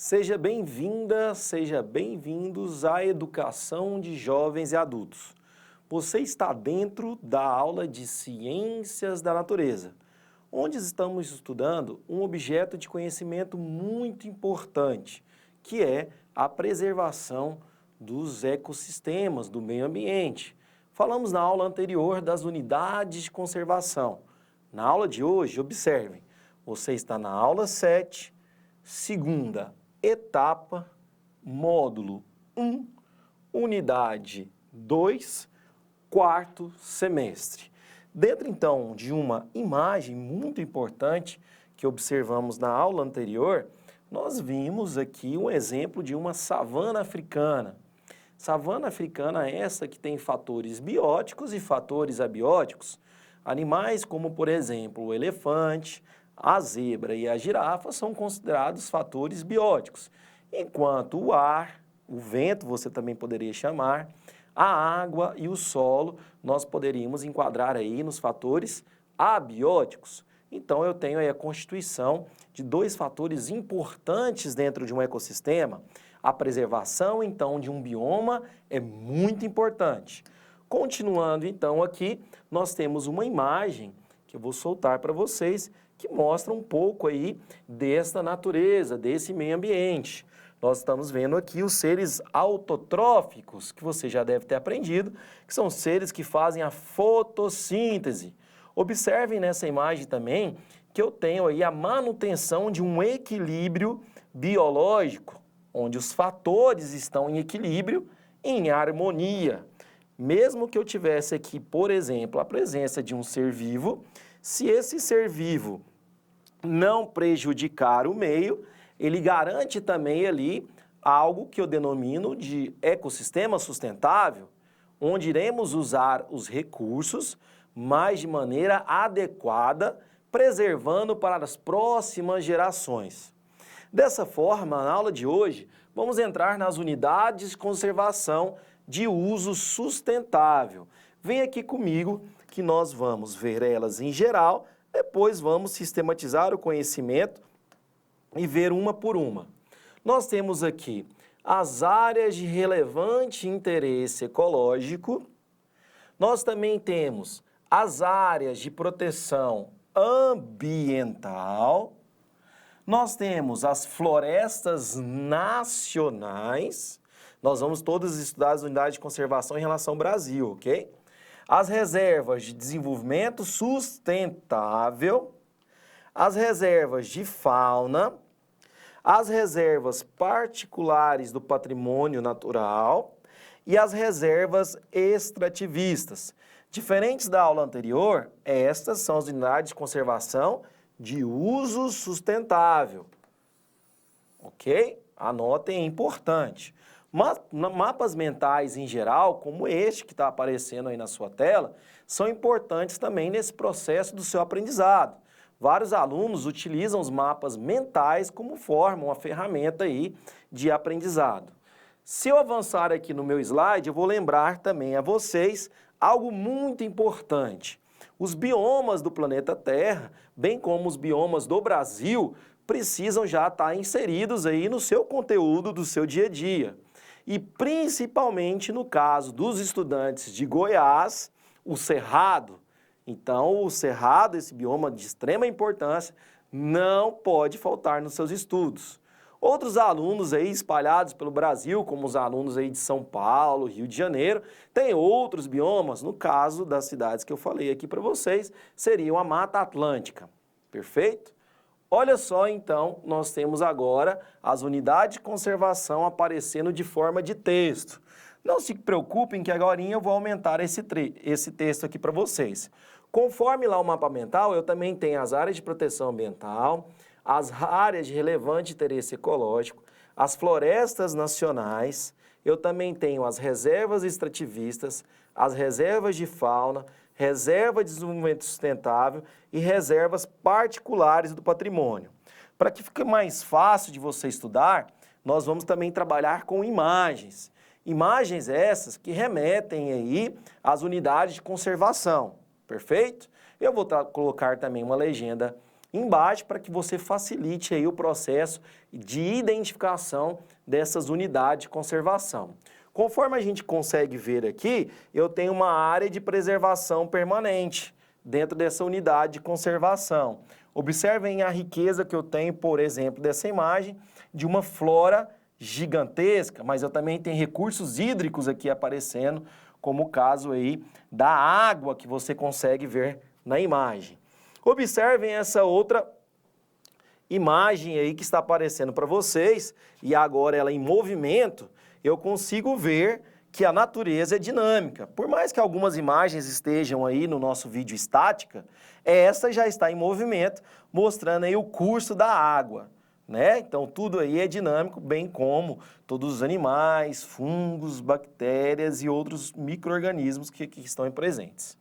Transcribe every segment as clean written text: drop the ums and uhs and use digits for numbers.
Seja bem-vinda, seja bem-vindos à educação de jovens e adultos. Você está dentro da aula de Ciências da Natureza, onde estamos estudando um objeto de conhecimento muito importante, que é a preservação dos ecossistemas, do meio ambiente. Falamos na aula anterior das unidades de conservação. Na aula de hoje, observem, você está na aula 7, segunda etapa, módulo 1, unidade 2, quarto semestre. Dentro, então, de uma imagem muito importante que observamos na aula anterior, nós vimos aqui um exemplo de uma savana africana. Savana africana é essa que tem fatores bióticos e fatores abióticos. Animais como, por exemplo, o elefante, a zebra e a girafa são considerados fatores bióticos, enquanto o ar, o vento você também poderia chamar, a água e o solo nós poderíamos enquadrar aí nos fatores abióticos. Então eu tenho aí a constituição de dois fatores importantes dentro de um ecossistema. A preservação, então, de um bioma é muito importante. Continuando, então, aqui, nós temos uma imagem que eu vou soltar para vocês, que mostra um pouco aí desta natureza, desse meio ambiente. Nós estamos vendo aqui os seres autotróficos, que você já deve ter aprendido, que são seres que fazem a fotossíntese. Observem nessa imagem também que eu tenho aí a manutenção de um equilíbrio biológico, onde os fatores estão em equilíbrio, em harmonia. Mesmo que eu tivesse aqui, por exemplo, a presença de um ser vivo, se esse ser vivo não prejudicar o meio, ele garante também ali algo que eu denomino de ecossistema sustentável, onde iremos usar os recursos, mas de maneira adequada, preservando para as próximas gerações. Dessa forma, na aula de hoje, vamos entrar nas unidades de conservação de uso sustentável. Vem aqui comigo que nós vamos ver elas em geral, depois vamos sistematizar o conhecimento e ver uma por uma. Nós temos aqui as áreas de relevante interesse ecológico, nós também temos as áreas de proteção ambiental, nós temos as florestas nacionais, nós vamos todos estudar as unidades de conservação em relação ao Brasil, ok? As reservas de desenvolvimento sustentável, as reservas de fauna, as reservas particulares do patrimônio natural e as reservas extrativistas. Diferentes da aula anterior, estas são as unidades de conservação de uso sustentável, ok? Anotem, é importante. Mas mapas mentais em geral, como este que está aparecendo aí na sua tela, são importantes também nesse processo do seu aprendizado. Vários alunos utilizam os mapas mentais como forma, uma ferramenta aí de aprendizado. Se eu avançar aqui no meu slide, eu vou lembrar também a vocês algo muito importante. Os biomas do planeta Terra, bem como os biomas do Brasil, precisam já estar inseridos aí no seu conteúdo do seu dia a dia. E principalmente no caso dos estudantes de Goiás, o Cerrado. Então, o Cerrado, esse bioma de extrema importância, não pode faltar nos seus estudos. Outros alunos aí espalhados pelo Brasil, como os alunos aí de São Paulo, Rio de Janeiro, têm outros biomas. No caso das cidades que eu falei aqui para vocês, seriam a Mata Atlântica. Perfeito? Olha só, então, nós temos agora as unidades de conservação aparecendo de forma de texto. Não se preocupem que agora eu vou aumentar esse texto aqui para vocês. Conforme lá o mapa mental, eu também tenho as áreas de proteção ambiental, as áreas de relevante interesse ecológico, as florestas nacionais, eu também tenho as reservas extrativistas, as reservas de fauna, reserva de desenvolvimento sustentável e reservas particulares do patrimônio. Para que fique mais fácil de você estudar, nós vamos também trabalhar com imagens. Imagens essas que remetem aí às unidades de conservação, perfeito? Eu vou colocar também uma legenda embaixo para que você facilite aí o processo de identificação dessas unidades de conservação. Conforme a gente consegue ver aqui, eu tenho uma área de preservação permanente dentro dessa unidade de conservação. Observem a riqueza que eu tenho, por exemplo, dessa imagem, de uma flora gigantesca, mas eu também tenho recursos hídricos aqui aparecendo, como o caso aí da água que você consegue ver na imagem. Observem essa outra imagem aí que está aparecendo para vocês, e agora ela em movimento, eu consigo ver que a natureza é dinâmica. Por mais que algumas imagens estejam aí no nosso vídeo estática, essa já está em movimento, mostrando aí o curso da água, né? Então, tudo aí é dinâmico, bem como todos os animais, fungos, bactérias e outros micro-organismos que estão presentes.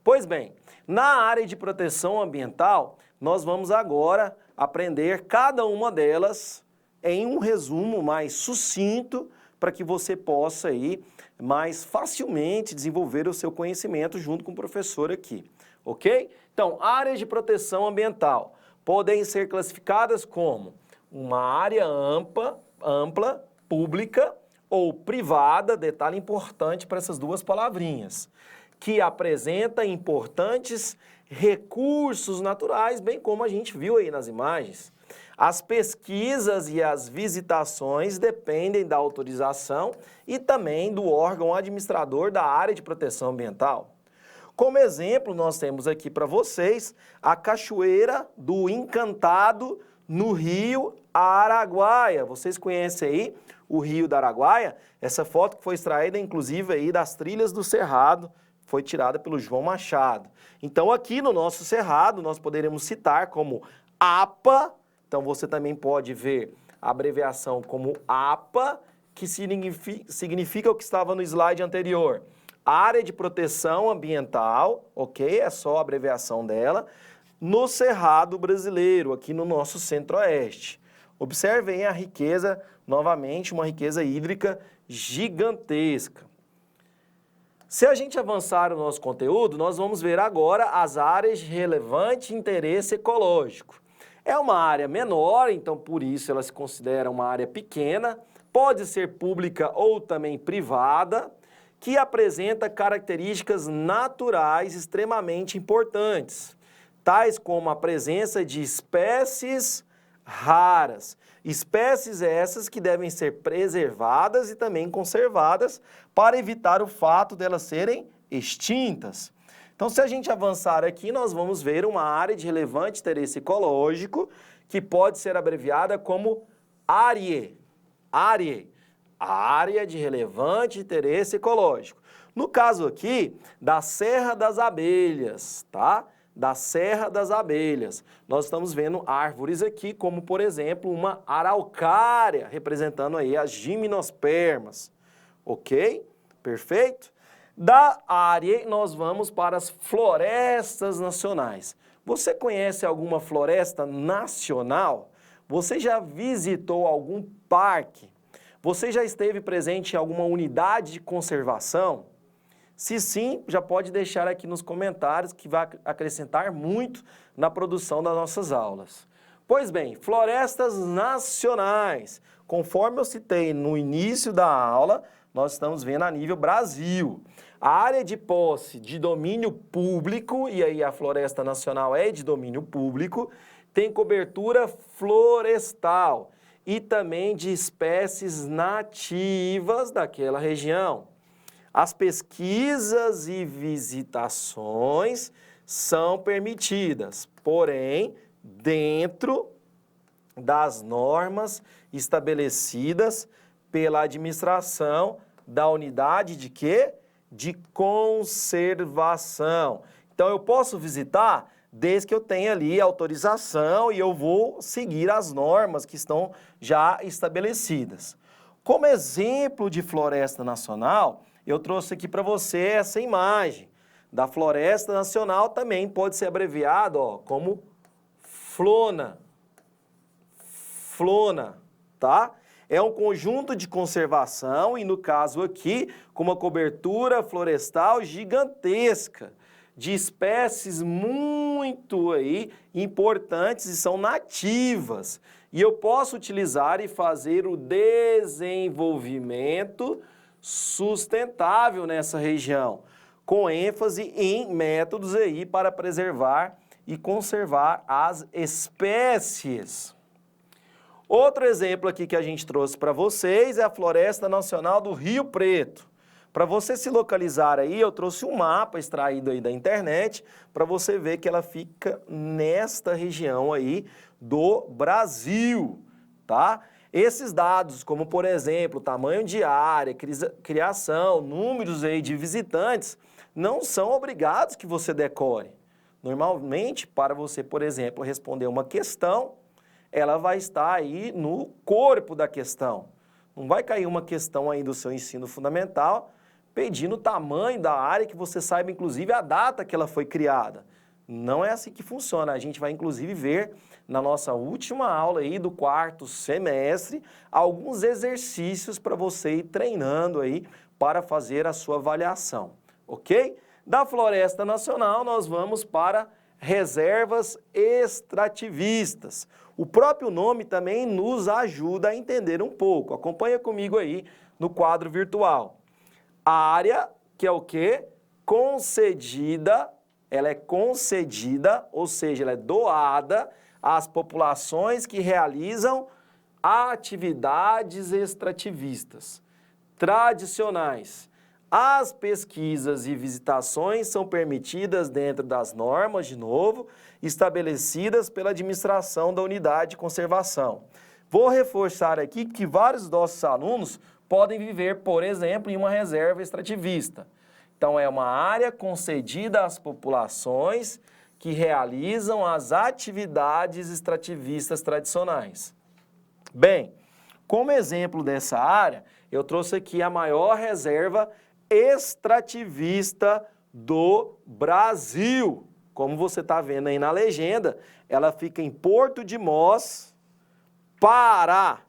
Pois bem, na área de proteção ambiental, nós vamos agora aprender cada uma delas em um resumo mais sucinto para que você possa aí mais facilmente desenvolver o seu conhecimento junto com o professor aqui, ok? Então, áreas de proteção ambiental podem ser classificadas como uma área ampla, pública ou privada, detalhe importante para essas duas palavrinhas, que apresenta importantes recursos naturais, bem como a gente viu aí nas imagens. As pesquisas e as visitações dependem da autorização e também do órgão administrador da área de proteção ambiental. Como exemplo, nós temos aqui para vocês a Cachoeira do Encantado no Rio Araguaia. Vocês conhecem aí o Rio do Araguaia? Essa foto que foi extraída, inclusive, aí das trilhas do Cerrado, foi tirada pelo João Machado. Então, aqui no nosso Cerrado, nós poderemos citar como APA. Então, você também pode ver a abreviação como APA, que significa o que estava no slide anterior. Área de Proteção Ambiental, ok? É só a abreviação dela. No Cerrado Brasileiro, aqui no nosso Centro-Oeste. Observem a riqueza, novamente, uma riqueza hídrica gigantesca. Se a gente avançar o nosso conteúdo, nós vamos ver agora as áreas de relevante interesse ecológico. É uma área menor, então por isso ela se considera uma área pequena, pode ser pública ou também privada, que apresenta características naturais extremamente importantes, tais como a presença de espécies raras. Espécies essas que devem ser preservadas e também conservadas para evitar o fato delas serem extintas. Então, se a gente avançar aqui, nós vamos ver uma área de relevante interesse ecológico, que pode ser abreviada como ARIE. ARIE, área de relevante interesse ecológico. No caso aqui, da Serra das Abelhas, tá? Da Serra das Abelhas. Nós estamos vendo árvores aqui, como, por exemplo, uma araucária, representando aí as gimnospermas. Ok? Perfeito? Da área, nós vamos para as florestas nacionais. Você conhece alguma floresta nacional? Você já visitou algum parque? Você já esteve presente em alguma unidade de conservação? Se sim, já pode deixar aqui nos comentários que vai acrescentar muito na produção das nossas aulas. Pois bem, florestas nacionais. Conforme eu citei no início da aula, nós estamos vendo a nível Brasil. A área de posse de domínio público, e aí a floresta nacional é de domínio público, tem cobertura florestal e também de espécies nativas daquela região. As pesquisas e visitações são permitidas, porém, dentro das normas estabelecidas pela administração da unidade de quê? De conservação. Então, eu posso visitar desde que eu tenha ali autorização e eu vou seguir as normas que estão já estabelecidas. Como exemplo de floresta nacional, eu trouxe aqui para você essa imagem da Floresta Nacional, também pode ser abreviado como FLONA. FLONA, tá? É um conjunto de conservação e, no caso aqui, com uma cobertura florestal gigantesca, de espécies muito aí importantes e são nativas. E eu posso utilizar e fazer o desenvolvimento sustentável nessa região, com ênfase em métodos aí para preservar e conservar as espécies. Outro exemplo aqui que a gente trouxe para vocês é a Floresta Nacional do Rio Preto. Para você se localizar aí, eu trouxe um mapa extraído aí da internet para você ver que ela fica nesta região aí do Brasil, tá? Esses dados, como por exemplo, tamanho de área, criação, números aí de visitantes, não são obrigados que você decore. Normalmente, para você, por exemplo, responder uma questão, ela vai estar aí no corpo da questão. Não vai cair uma questão aí do seu ensino fundamental pedindo o tamanho da área que você saiba, inclusive, a data que ela foi criada. Não é assim que funciona. A gente vai, inclusive, ver na nossa última aula aí do 4º semestre alguns exercícios para você ir treinando aí para fazer a sua avaliação, ok? Da Floresta Nacional, nós vamos para reservas extrativistas. O próprio nome também nos ajuda a entender um pouco. Acompanha comigo aí no quadro virtual. A área, que é o quê? Concedida, ela é concedida, ou seja, ela é doada às populações que realizam atividades extrativistas tradicionais. As pesquisas e visitações são permitidas dentro das normas, de novo, estabelecidas pela administração da unidade de conservação. Vou reforçar aqui que vários dos nossos alunos podem viver, por exemplo, em uma reserva extrativista. Então, é uma área concedida às populações que realizam as atividades extrativistas tradicionais. Bem, como exemplo dessa área, eu trouxe aqui a maior reserva extrativista do Brasil. Como você está vendo aí na legenda, ela fica em Porto de Mós, Pará.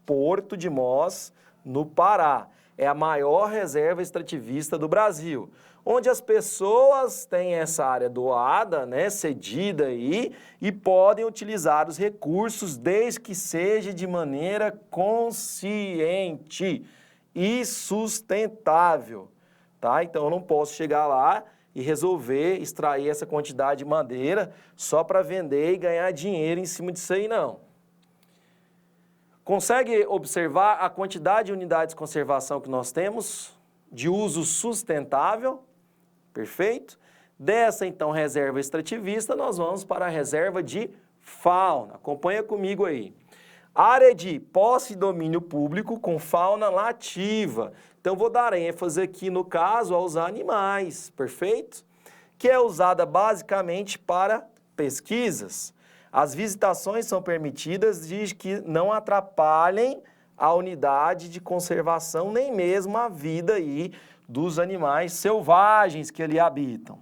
Porto de Mós, no Pará. É a maior reserva extrativista do Brasil, onde as pessoas têm essa área doada, né, cedida aí, e podem utilizar os recursos desde que seja de maneira consciente e sustentável, tá? Então eu não posso chegar lá e resolver extrair essa quantidade de madeira só para vender e ganhar dinheiro em cima disso aí, não. Consegue observar a quantidade de unidades de conservação que nós temos de uso sustentável? Perfeito? Dessa, então, reserva extrativista, nós vamos para a reserva de fauna. Acompanha comigo aí. Área de posse e domínio público com fauna nativa. Então, vou dar ênfase aqui, no caso, aos animais, perfeito? Que é usada basicamente para pesquisas. As visitações são permitidas desde que não atrapalhem a unidade de conservação, nem mesmo a vida aí dos animais selvagens que ali habitam.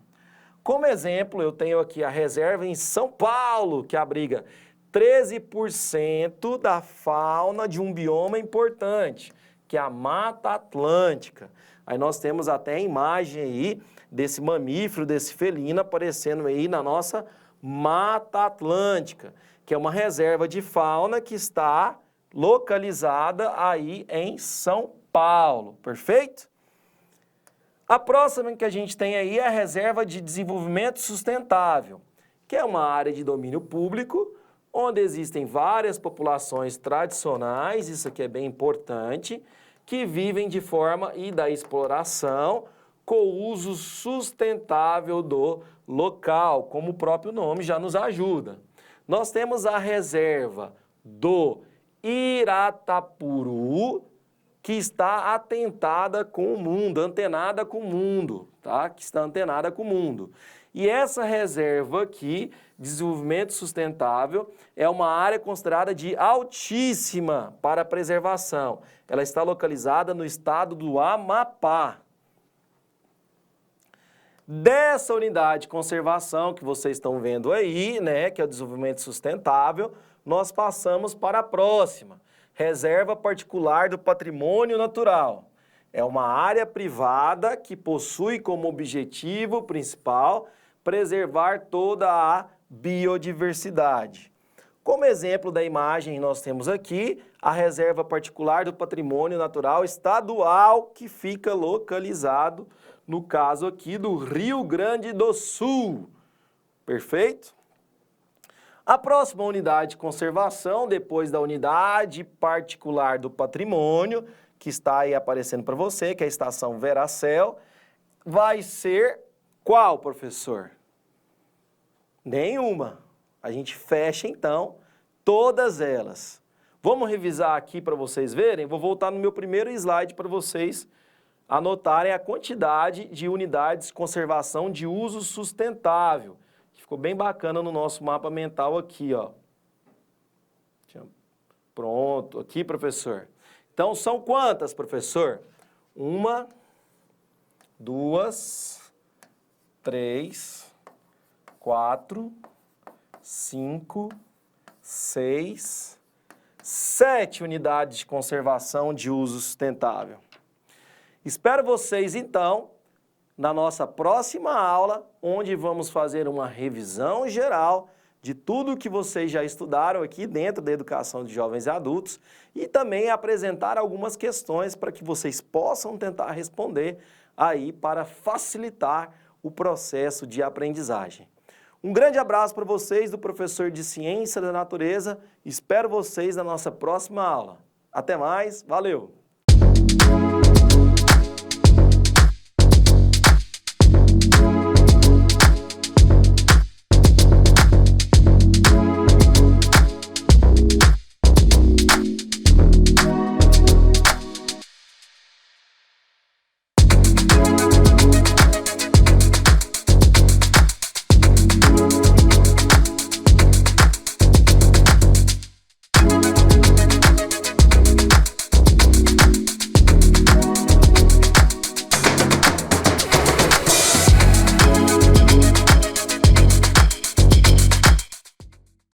Como exemplo, eu tenho aqui a reserva em São Paulo, que abriga 13% da fauna de um bioma importante, que é a Mata Atlântica. Aí nós temos até a imagem aí desse mamífero, desse felino aparecendo aí na nossa Mata Atlântica, que é uma reserva de fauna que está localizada aí em São Paulo, perfeito? A próxima que a gente tem aí é a Reserva de Desenvolvimento Sustentável, que é uma área de domínio público, onde existem várias populações tradicionais, isso aqui é bem importante, que vivem de forma e da exploração com o uso sustentável do local, como o próprio nome já nos ajuda. Nós temos a reserva do Iratapuru, que está atentada com o mundo, antenada com o mundo, tá? Que está antenada com o mundo. E essa reserva aqui, desenvolvimento sustentável, é uma área considerada de altíssima para a preservação. Ela está localizada no estado do Amapá. Dessa unidade de conservação que vocês estão vendo aí, né, que é o desenvolvimento sustentável, nós passamos para a próxima, Reserva Particular do Patrimônio Natural. É uma área privada que possui como objetivo principal preservar toda a biodiversidade. Como exemplo da imagem, nós temos aqui a Reserva Particular do Patrimônio Natural Estadual, que fica localizado, no caso aqui, do Rio Grande do Sul. Perfeito? A próxima unidade de conservação, depois da Unidade Particular do Patrimônio, que está aí aparecendo para você, que é a Estação Veracel, vai ser qual, professor? Nenhuma. A gente fecha, então, todas elas. Vamos revisar aqui para vocês verem? Vou voltar no meu primeiro slide para vocês anotarem a quantidade de unidades de conservação de uso sustentável. Que ficou bem bacana no nosso mapa mental aqui, ó. Pronto, aqui, professor. Então, são quantas, professor? 1, 2, 3, 4, 5, 6, 7 unidades de conservação de uso sustentável. Espero vocês, então, na nossa próxima aula, onde vamos fazer uma revisão geral de tudo que vocês já estudaram aqui dentro da educação de jovens e adultos e também apresentar algumas questões para que vocês possam tentar responder aí para facilitar o processo de aprendizagem. Um grande abraço para vocês do professor de Ciência da Natureza. Espero vocês na nossa próxima aula. Até mais, valeu!